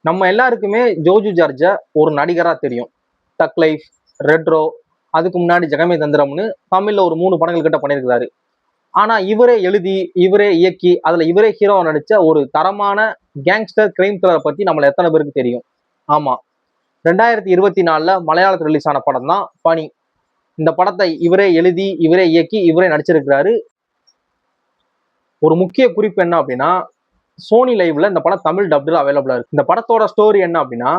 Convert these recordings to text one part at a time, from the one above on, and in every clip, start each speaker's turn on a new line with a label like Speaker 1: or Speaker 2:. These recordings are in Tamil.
Speaker 1: நம்ம எல்லாருக்குமே ஜோஜு ஜார்ஜா ஒரு நடிகரா தெரியும். தக் லைஃப், ரெட்ரோ, அதுக்கு முன்னாடி ஜெகமே தந்திரம்னு தமிழ்ல ஒரு 3 படங்கள் கிட்ட பண்ணியிருக்கிறாரு. ஆனா இவரே எழுதி, இவரே இயக்கி, அதுல இவரே ஹீரோவா நடிச்ச ஒரு தரமான கேங்ஸ்டர் கிரைம் த்ரில்லர் பத்தி நம்மள எத்தன பேருக்கு தெரியும்? ஆமா. 2024ல மலையாளத்துல ரிலீஸ் ஆன படம் தான் பனி. இந்த படத்தை இவரே எழுதி, இவரே இயக்கி, இவரே நடிச்சிருக்கிறாரு. ஒரு முக்கிய குறிப்பு என்ன அப்படின்னா, சோனி லைவ்ல இந்த படம் தமிழ் டப்ல அவைலபிளா இருக்கு. இந்த படத்தோட ஸ்டோரி என்ன அப்படின்னா,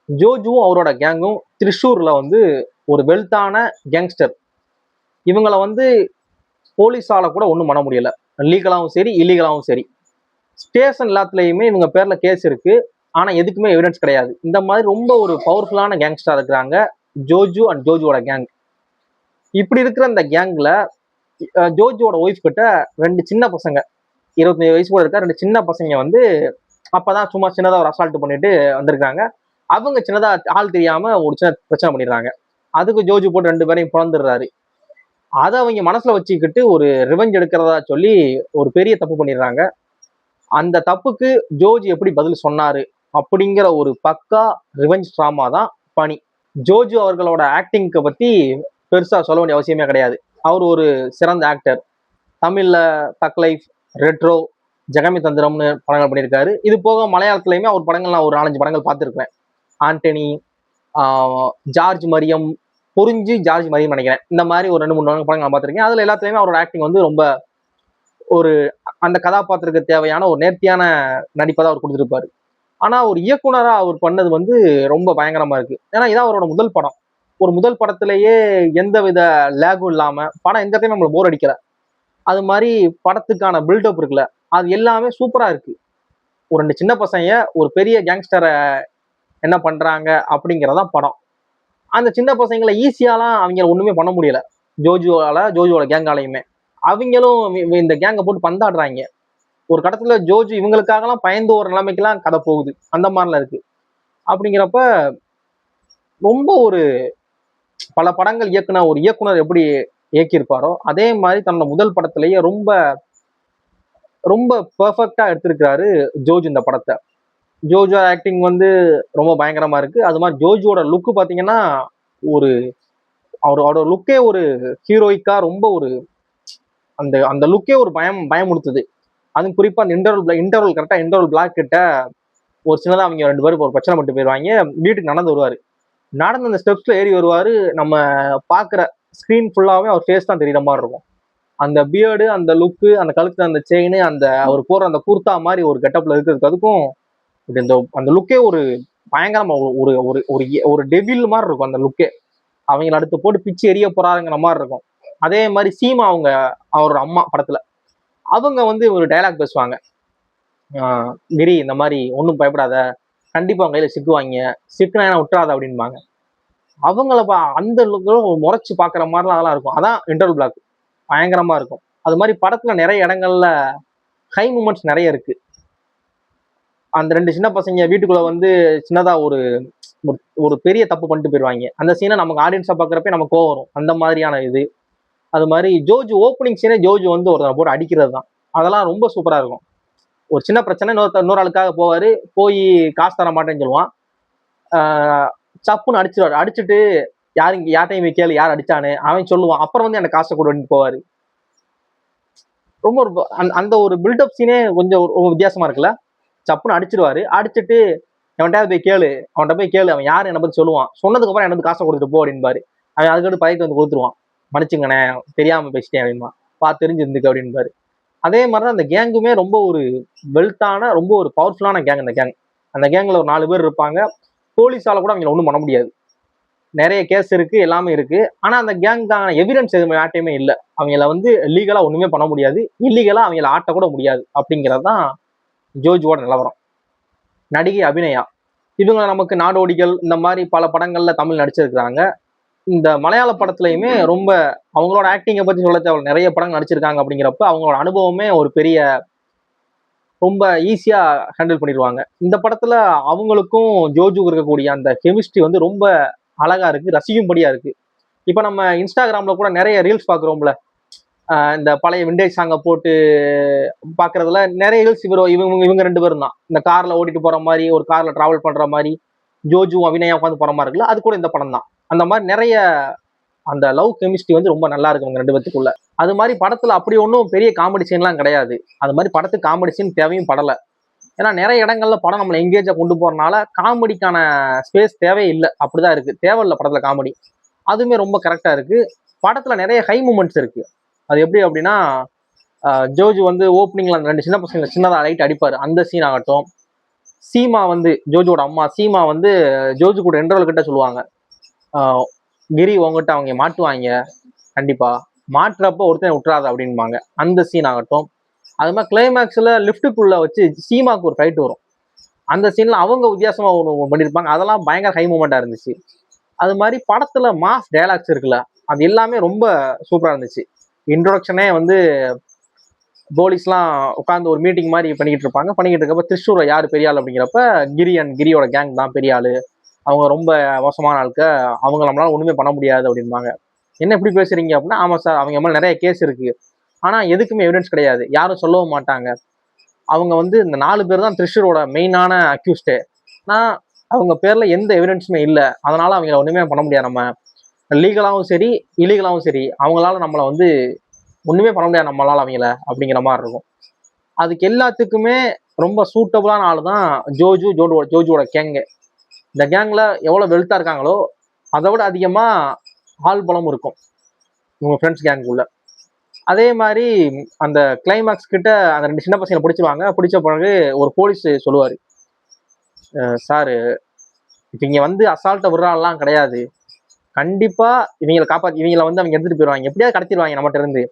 Speaker 1: ஜோஜுவும் அவரோட கேங்கும் திரிஷூர்ல வந்து ஒரு வெல்த்தான கேங்ஸ்டர். இவங்கள வந்து போலீஸால கூட ஒண்ணும் பண்ண முடியல. லீகலாவும் சரி, இல்லீகலாவும் சரி. ஸ்டேஷன் எல்லாத்துலயுமே இவங்க பேர்ல கேஸ் இருக்கு. ஆனா எதுக்குமே எவிடன்ஸ் கிடையாது. இந்த மாதிரி ரொம்ப ஒரு பவர்ஃபுல்லான கேங்ஸ்டரா இருக்கிறாங்க ஜோஜு அண்ட் ஜோஜுவோட கேங். இப்படி இருக்கிற இந்த கேங்ல ஜோஜுவோட ஒய்ஃப் கிட்ட 2 சின்ன பசங்க, 25 வயசு கூட இருக்க 2 சின்ன பசங்க வந்து அப்பதான் சும்மா சின்னதா ஒரு அசால்ட் பண்ணிட்டு வந்திருக்காங்க. அவங்க சின்னதா ஆள் தெரியாம ஒரு சின்ன பிரச்சனை பண்ணிடுறாங்க. அதுக்கு ஜோஜு போட்டு 2 பேரையும் பொழந்துடுறாரு. அதை அவங்க மனசுல வச்சுக்கிட்டு ஒரு ரிவெஞ்ச் எடுக்கிறதா சொல்லி ஒரு பெரிய தப்பு பண்ணிடுறாங்க. அந்த தப்புக்கு ஜோஜு எப்படி பதில் சொன்னாரு அப்படிங்கிற ஒரு பக்கா ரிவெஞ்ச் ட்ராமா தான் பனி. ஜோஜு அவர்களோட ஆக்டிங்க்கு பத்தி பெருசா சொல்ல வேண்டிய அவசியமே கிடையாது. அவர் ஒரு சிறந்த ஆக்டர். தமிழ்ல தக் லைஃப், ரெட்ரோ, ஜெகமே தந்திரம்னு படங்கள் பண்ணியிருக்காரு. இது போக மலையாளத்துலயுமே அவர் படங்கள் நான் ஒரு 4-5 படங்கள் பார்த்துருக்கேன். ஆண்டனி, ஜார்ஜ் மரியம், பொறிஞ்சி ஜார்ஜ் மரியம் நினைக்கிறேன். இந்த மாதிரி ஒரு 2-3 படங்கள் நான் பார்த்துருக்கேன். அதுல எல்லாத்துலயுமே அவரோட ஆக்டிங் வந்து ரொம்ப ஒரு அந்த கதாபாத்திரத்துக்கு தேவையான ஒரு நேர்த்தியான நடிப்பை தான் அவர் கொடுத்துருப்பாரு. ஆனா ஒரு இயக்குனரா அவர் பண்ணது வந்து ரொம்ப பயங்கரமா இருக்கு. ஏன்னா இதான் அவரோட முதல் படம். ஒரு முதல் படத்திலேயே எந்தவித லேகும் இல்லாம படம் எந்த இடத்தையும் நம்மளுக்கு போர் அடிக்கல. அது மாதிரி படத்துக்கான பில்டப் இருக்குல்ல, அது எல்லாமே சூப்பரா இருக்கு. ஒரு 2 சின்ன பசங்க ஒரு பெரிய கேங்ஸ்டரை என்ன பண்றாங்க அப்படிங்கறதான் படம். அந்த சின்ன பசங்களை ஈஸியாலாம் அவங்க ஒண்ணுமே பண்ண முடியல. ஜோஜுவோட கேங்காலையுமே அவங்களும் இந்த கேங்கை போட்டு பந்தாடுறாங்க. ஒரு கட்டத்துல ஜோஜு இவங்களுக்காகலாம் பயந்து ஒரு நிலைமைக்கெல்லாம் கதை போகுது. அந்த மாதிரிலாம் இருக்கு. அப்படிங்கிறப்ப ரொம்ப ஒரு பல படங்கள் இயக்குன ஒரு இயக்குனர் எப்படி இயக்கியிருப்பாரோ அதே மாதிரி தன்னோட முதல் படத்திலேயே ரொம்ப ரொம்ப பெர்ஃபெக்டா எடுத்திருக்கிறாரு ஜோஜு இந்த படத்தை. ஜோஜோ ஆக்டிங் வந்து ரொம்ப பயங்கரமா இருக்கு. அது மாதிரி ஜோஜுவோட லுக்கு பாத்தீங்கன்னா ஒரு அவரோட லுக்கே ஒரு ஹீரோயிக்கா ரொம்ப ஒரு அந்த அந்த லுக்கே ஒரு பயமுடுத்துது. அதுவும் குறிப்பா அந்த இன்டர்வல் பிளாக் கிட்ட ஒரு சின்னதா அவங்க 2 பேரும் ஒரு பிரச்சனை பண்ணிட்டு போயிருவாங்க. வீட்டுக்கு நடந்து வருவாரு. நடந்து அந்த ஸ்டெப்ஸ்ல ஏறி வருவாரு. நம்ம பாக்குற ஸ்கிரீன் ஃபுல்லாவே அவர் ஃபேஸ் தான் தெரியுற மாதிரி இருக்கும். அந்த பியர்டு, அந்த லுக்கு, அந்த கழுத்துல அந்த செயின், அந்த அவர் போற அந்த குர்தா மாதிரி ஒரு கெட்டப்ல இருக்கிறதுக்கு அதுக்கும் இந்த அந்த லுக்கே ஒரு பயங்கரமா ஒரு ஒரு ஒரு ஒரு டெவில் மாதிரி இருக்கும் அந்த லுக்கே. அவங்களை அடுத்து போட்டு பிச்சு எரிய போறாங்கிற மாதிரி இருக்கும். அதே மாதிரி சீமா அவங்க அவரோட அம்மா படத்துல அவங்க வந்து ஒரு டைலாக் பேசுவாங்க. கிரி இந்த மாதிரி ஒன்றும் பயப்படாத, கண்டிப்பா அவங்க கையில சிக்குவாங்க, சிக்குனா என்ன விட்டுறாத அப்படின்பாங்க. அவங்கள அந்த முறைச்சு பாக்குற மாதிரிலாம் அதெல்லாம் இருக்கும். அதான் இன்டர்வல் பிளாக் பயங்கரமா இருக்கும். அது மாதிரி படத்துல நிறைய இடங்கள்ல ஹை மூமெண்ட்ஸ் நிறைய இருக்கு. அந்த 2 சின்ன பசங்க வீட்டுக்குள்ள வந்து சின்னதா ஒரு ஒரு பெரிய தப்பு பண்ணிட்டு போயிருவாங்க. அந்த சீனை நமக்கு ஆடியன்ஸா பாக்குறப்ப நமக்கு கோவம் வரும். அந்த மாதிரியான இது. அது மாதிரி ஜோஜு ஓப்பனிங் சீனே ஜோஜு வந்து ஒருத்தனை போட்டு அடிக்கிறது தான். அதெல்லாம் ரொம்ப சூப்பரா இருக்கும். ஒரு சின்ன பிரச்சனை இன்னொரு ஆளுக்காக போவாரு. போய் காசு தர மாட்டேன்னு சொல்லுவான். சப்புன்னு அடிச்சிருவாரு. அடிச்சுட்டு யார்ட்டையும் கேளு யார் அடிச்சானு அவன் சொல்லுவான். அப்புறம் வந்து எனக்கு காசை கொண்டு போவாரு. ரொம்ப அந்த ஒரு பில்டப் சீனே கொஞ்சம் வித்தியாசமா இருக்குல்ல. சப்புன்னு அடிச்சிருவாரு. அடிச்சுட்டு அவன்கிட்ட போய் கேளு அவன் யாரு என்ன பத்தி சொல்லுவான். சொன்னதுக்கு அப்புறம் எனக்கு காசை கொடுத்துட்டு போ அப்படின்பாரு. அவன் அதுக்கடுத்து பைக்கு வந்து கொடுத்துருவான். மன்னிச்சுங்கண்ணே தெரியாம பேசிட்டேன் அப்படின்பா. தெரிஞ்சு இருந்துக்கு அப்படின்பாரு. அதே மாதிரிதான் அந்த கேங்குமே ரொம்ப ஒரு வெல்த்தான ரொம்ப ஒரு பவர்ஃபுல்லான கேங். அந்த கேங்ல ஒரு 4 பேர் இருப்பாங்க. போலீஸால கூட அவங்களை ஒன்றும் பண்ண முடியாது. நிறைய கேஸ் இருக்கு, எல்லாமே இருக்கு. ஆனா அந்த கேங்கான எவிடன்ஸ் எதுவுமே யார்ட்டையுமே இல்லை. அவங்கள வந்து லீகலா ஒண்ணுமே பண்ண முடியாது, இல்லீகலா அவங்கள ஆட்ட கூட முடியாது. அப்படிங்கிறதுதான் ஜோஜுவோட நிலவரம். நடிகை அபிநயா இவங்க நமக்கு நாடோடிகள் இந்த மாதிரி பல படங்கள்ல தமிழ் நடிச்சிருக்கிறாங்க. இந்த மலையாள படத்துலயுமே ரொம்ப அவங்களோட ஆக்டிங்கை பத்தி சொல்ல தேவை, நிறைய படங்கள் நடிச்சிருக்காங்க. அப்படிங்கிறப்ப அவங்களோட அனுபவமே ஒரு பெரிய ரொம்ப ஈஸியா ஹேண்டில் பண்ணிடுவாங்க. இந்த படத்துல அவங்களுக்கும் ஜோஜுக்கு இருக்கக்கூடிய அந்த கெமிஸ்ட்ரி வந்து ரொம்ப அழகா இருக்கு, ரசிக்கும்படியா இருக்கு. இப்ப நம்ம இன்ஸ்டாகிராம்ல கூட நிறைய ரீல்ஸ் பாக்குறோம்ல, இந்த பழைய விண்டேஜ் சாங்கை போட்டு பாக்குறதுல நிறைய ஹில்ஸ் இவங்க இவங்க 2 பேரும் தான். இந்த கார்ல ஓட்டிட்டு போற மாதிரி, ஒரு கார்ல டிராவல் பண்ற மாதிரி, ஜோஜு அபிநயா உட்காந்து போற மாதிரி இருக்குல்ல, அது கூட இந்த படம் தான். அந்த மாதிரி நிறைய அந்த லவ் கெமிஸ்ட்ரி வந்து ரொம்ப நல்லா இருக்கு இவங்க 2 பேத்துக்குள்ள. அது மாதிரி படத்துல அப்படி ஒன்றும் பெரிய காமெடி சீன்லாம் கிடையாது. அது மாதிரி படத்துக்கு காமெடி சீன் தேவையும் படல. ஏன்னா நிறைய இடங்கள்ல படம் நம்மளை எங்கேஜா கொண்டு போறதுனால காமெடிக்கான ஸ்பேஸ் தேவையே இல்லை, அப்படிதான் இருக்கு. தேவையில்ல படத்துல காமெடி. அதுவுமே ரொம்ப கரெக்டா இருக்கு. படத்துல நிறைய ஹை மூமெண்ட்ஸ் இருக்கு. அது எப்படி அப்படின்னா, ஜோஜு வந்து ஓப்பனிங்ல அந்த 2 சின்ன பசங்க சின்னதா லைட் அடிப்பாரு, அந்த சீன் ஆகட்டும். சீமா வந்து ஜோஜுவோட அம்மா சீமா வந்து ஜோஜு கூட இன்டர்வல் கிட்ட சொல்லுவாங்க, ஆஹ் கிரி உங்ககிட்ட அவங்க மாட்டுவாங்க கண்டிப்பா, மாட்டுறப்ப ஒருத்தனை விட்டுறாத அப்படின்பாங்க, அந்த சீன் ஆகட்டும். அது மாதிரி கிளைமேக்ஸ்ல லிப்டுக்குள்ள வச்சு சீமாக்கு ஒரு ஃபைட் வரும். அந்த சீன்ல அவங்க வித்தியாசமா ஒன்று பண்ணியிருப்பாங்க. அதெல்லாம் பயங்கர ஹை மூமெண்டா இருந்துச்சு. அது மாதிரி படத்துல மாஸ் டயலாக்ஸ் இருக்குல்ல, அது எல்லாமே ரொம்ப சூப்பரா இருந்துச்சு. இன்ட்ரோடக்ஷனே வந்து போலீஸ்லாம் உட்காந்து ஒரு மீட்டிங் மாதிரி பண்ணிக்கிட்டு இருக்கப்ப திருச்சூர்ல யாரு பெரிய ஆள் அப்படிங்கிறப்ப கிரி அண்ட் கிரியோட கேங் தான் பெரிய ஆளு, அவங்க ரொம்ப மோசமான ஆளுக்க, அவங்க நம்மளால ஒண்ணுமே பண்ண முடியாது அப்படின்பாங்க. என்ன இப்படி பேசுறீங்க அப்படின்னா, ஆமா சார் அவங்க மேல நிறைய கேஸ் இருக்கு, ஆனா எதுக்குமே எவிடன்ஸ் கிடையாது, யாரும் சொல்லவும் மாட்டாங்க. அவங்க வந்து இந்த 4 பேர் தான் திருஷூரோட மெயினான அக்யூஸ்டே. நான் அவங்க பேர்ல எந்த எவிடன்ஸுமே இல்லை, அதனால அவங்கள ஒண்ணுமே பண்ண முடியாது. நம்ம லீகலாவும் சரி இல்லீகலாவும் சரி அவங்களால நம்மளை வந்து ஒண்ணுமே பண்ண முடியாது நம்மளால அவங்கள, அப்படிங்கிற மாதிரி இருக்கும். அதுக்கு எல்லாத்துக்குமே ரொம்ப சூட்டபிளான ஆளு தான் ஜோஜுவோட கேங்கு. இந்த கேங்ல எவ்வளவு வெல்த்தா இருக்காங்களோ அதை விட அதிகமா ஆள் பலம் இருக்கும் உங்க ஃப்ரெண்ட்ஸ் கேங்குள்ள. அதே மாதிரி அந்த கிளைமாக்ஸ் கிட்ட அந்த 2 சின்ன பசங்களை பிடிச்சிருவாங்க. பிடிச்ச பிறகு ஒரு போலீஸ் சொல்லுவாரு, சார் இவங்க வந்து அசால்ட்டை விடுறாள்லாம் கிடையாது, கண்டிப்பா இவங்களை காப்பாத்தி இவங்களை வந்து அவங்க எடுத்துட்டு போயிடுவாங்க, எப்படியாவது கடத்திடுவாங்க நம்மகிட்ட இருந்து,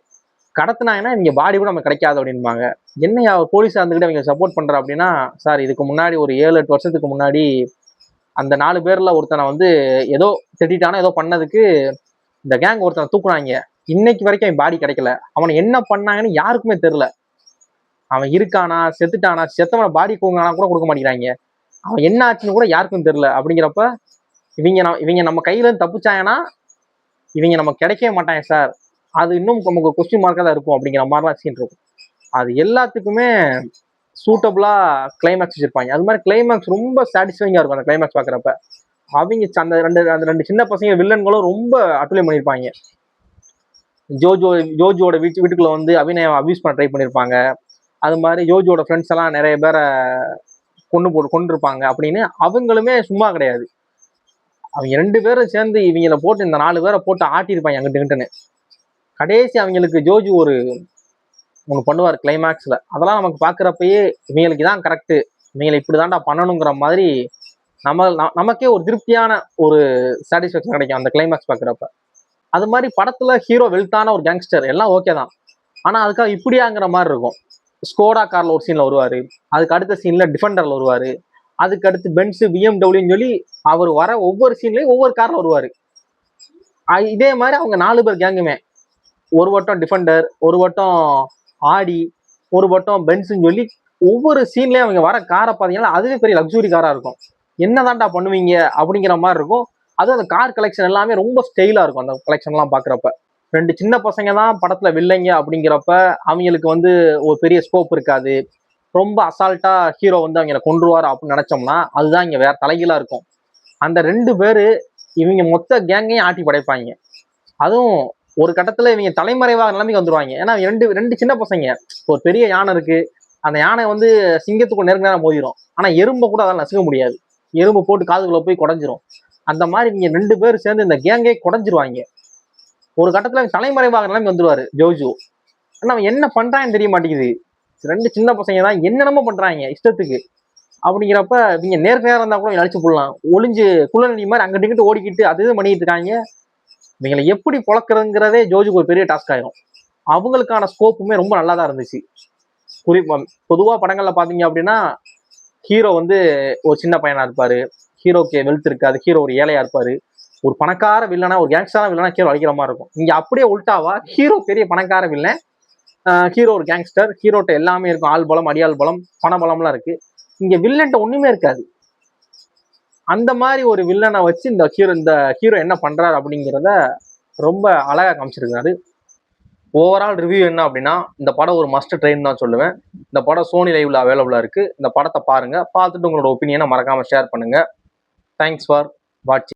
Speaker 1: கடத்தினாங்கன்னா இவங்க பாடி கூட நம்ம கிடைக்காது அப்படின்பாங்க. என்னையா போலீஸா இருந்துகிட்டு அவங்க சப்போர்ட் பண்ற அப்படின்னா, சார் இதுக்கு முன்னாடி ஒரு 7-8 வருஷத்துக்கு முன்னாடி அந்த 4 பேர்ல ஒருத்தனை வந்து ஏதோ திட்டானா ஏதோ பண்ணதுக்கு இந்த கேங் ஒருத்தனை தூக்குனாங்க, இன்னைக்கு வரைக்கும் அவன் பாடி கிடைக்கல, அவனை என்ன பண்ணாங்கன்னு யாருக்குமே தெரியல, அவன் இருக்கானா செத்துட்டானா, செத்தவனை பாடி கூங்கானா கூட கொடுக்க மாட்டேங்கிறாங்க, அவன் என்ன ஆச்சுன்னு கூட யாருக்கும் தெரியல. அப்படிங்கிறப்ப இவங்க நம்ம கையில இருந்து தப்பிச்சாங்கன்னா இவங்க நமக்கு கிடைக்கவே மாட்டாங்க சார், அது இன்னும் நமக்கு கொஸ்டின் மார்க்கா தான் இருக்கும் அப்படிங்கிற மாதிரிலாம் சீன் இருக்கும். அது எல்லாத்துக்குமே சூட்டபிளா கிளைமேக்ஸ் வச்சிருப்பாங்க. அது மாதிரி கிளைமேக்ஸ் ரொம்ப சாட்டிஸ்ஃபைங்கா இருக்கும் அந்த கிளைமேக்ஸ் பாக்குறப்ப. அவங்க அந்த ரெண்டு சின்ன பசங்க வில்லன்களும் ரொம்ப அட்டுலியம் பண்ணியிருப்பாங்க. ஜோஜோட வீட்டுக்குள்ள வந்து அபிநயம் அபியூஸ் பண்ண ட்ரை பண்ணியிருப்பாங்க. அது மாதிரி ஜோஜோட ஃப்ரெண்ட்ஸ் எல்லாம் நிறைய பேரை கொண்டிருப்பாங்க அப்படின்னு. அவங்களுமே சும்மா கிடையாது, அவங்க 2 பேரும் சேர்ந்து இவங்களை போட்டு இந்த 4 பேரை போட்டு ஆட்டியிருப்பாங்க அங்கிட்டுன்னு. கடைசி அவங்களுக்கு ஜோஜு ஒன்று பண்ணுவார் கிளைமேக்ஸ்ல, அதெல்லாம் நமக்கு பாக்குறப்பயே இவங்களுக்கு தான் கரெக்ட், இவங்களை இப்படிதான்டா பண்ணணுங்கிற மாதிரி நமக்கே ஒரு திருப்தியான ஒரு சாட்டிஸ்பேக்ஷன் கிடைக்கும் அந்த கிளைமேக்ஸ் பாக்குறப்ப. அது மாதிரி படத்துல ஹீரோ வெல்த்தான ஒரு கேங்ஸ்டர் எல்லாம் ஓகே தான், ஆனா அதுக்காக இப்படியாங்கிற மாதிரி இருக்கும். ஸ்கோடா கார்ல ஒரு சீன்ல வருவாரு, அதுக்கு அடுத்த சீன்ல டிஃபெண்டர்ல வருவாரு, அதுக்கு அடுத்து பென்ஸ் பிஎம்டபிள்யூன்னு சொல்லி அவர் வர ஒவ்வொரு சீன்லயும் ஒவ்வொரு கார்ல வருவாரு. இதே மாதிரி அவங்க 4 பேர் கேங்குமே ஒரு வட்டம் டிஃபெண்டர், ஒரு வட்டம் ஆடி, ஒரு வட்டம் பென்ஸ்ன்னு சொல்லி ஒவ்வொரு சீன்லயும் அவங்க வர காரை பார்த்தீங்கன்னா அதுவே பெரிய லக்ஸுரி காரா இருக்கும். என்னதான்டா பண்ணுவீங்க அப்படிங்கிற மாதிரி இருக்கும். அதுவும் அந்த கார் கலெக்ஷன் எல்லாமே ரொம்ப ஸ்டைலா இருக்கும் அந்த கலெக்ஷன் எல்லாம் பாக்குறப்ப. 2 சின்ன பசங்க தான் படத்துல வில்லைங்க அப்படிங்கிறப்ப அவங்களுக்கு வந்து ஒரு பெரிய ஸ்கோப் இருக்காது. ரொம்ப அசால்ட்டா ஹீரோ வந்து அவங்களை கொன்றுவார் அப்படின்னு நினைச்சோம்னா அதுதான் இங்க வேற தலைகீழா இருக்கும். அந்த 2 பேரு இவங்க மொத்த கேங்கையும் ஆட்டி படைப்பாங்க. அதுவும் ஒரு கட்டத்துல இவங்க தலைமறைவாக நிலைமைக்கு வந்துருவாங்க. ஏன்னா ரெண்டு சின்ன பசங்க, ஒரு பெரிய யானை இருக்கு, அந்த யானை வந்து சிங்கத்துக்கு நேரம் மோதிரும், ஆனா எறும்பை கூட அதால நசுக்க முடியாது, எறும்பு போட்டு காதுக்குள்ள போய் குடஞ்சிரும். அந்த மாதிரி இவங்க 2 பேர் சேர்ந்து இந்த கேங்கே குடஞ்சிருவாங்க. ஒரு கட்டத்துல தலைமறைவாக நிலைமை வந்துருவாரு ஜோஜு. ஆனா அவன் என்ன பண்றான்னு தெரிய மாட்டேங்குது. 2 சின்ன பசங்க தான் என்னென்னமோ பண்றாங்க இஷ்டத்துக்கு. அப்படிங்கிறப்ப இவங்க நேர்மையா இருந்தா கூட அழிச்சு போடலாம், ஒளிஞ்சு குள்ளநடி மாதிரி அங்கிட்டு இங்கிட்டு ஓடிக்கிட்டு அது இது பண்ணிட்டு இருக்காங்க. இவங்களை எப்படி பொழக்கிறதுங்கிறதே ஜோஜுக்கு ஒரு பெரிய டாஸ்க் ஆயிரும். அவங்களுக்கான ஸ்கோப்புமே ரொம்ப நல்லா தான் இருந்துச்சு. பொதுவா படங்கள்ல பாத்தீங்க அப்படின்னா ஹீரோ வந்து ஒரு சின்ன பையனா இருப்பாரு, ஹீரோக்கு வெல்த் இருக்காது, ஹீரோ ஒரு ஏழையா இருப்பாரு, ஒரு பணக்கார வில்லனா ஒரு கேங்ஸ்டரான வில்லனா ஹீரோ அழிக்கிற மாதிரி இருக்கும். இங்க அப்படியே உல்டாவா ஹீரோ பெரிய பணக்கார வில்லன், ஹீரோ ஒரு கேங்ஸ்டர், ஹீரோட்ட எல்லாமே இருக்கும், ஆள் பலம் அடியாள் பலம் பண பலம்லாம் இருக்கு. இங்க வில்லன்ட்ட ஒண்ணுமே இருக்காது. அந்த மாதிரி ஒரு வில்லனை வச்சு இந்த ஹீரோ என்ன பண்றாரு அப்படிங்கிறத ரொம்ப அழகா காமிச்சிருக்காரு. ஓவரால் ரிவ்யூ என்ன அப்படின்னா, இந்த படம் ஒரு மஸ்ட் ட்ரைன்னு தான் சொல்லுவேன். இந்த படம் சோனி லைவ்ல அவைலபிளா இருக்கு. இந்த படத்தை பாருங்க. பார்த்துட்டு உங்களோட ஒப்பீனியனை மறக்காம ஷேர் பண்ணுங்க. தேங்க்ஸ் ஃபார் வாட்சிங்.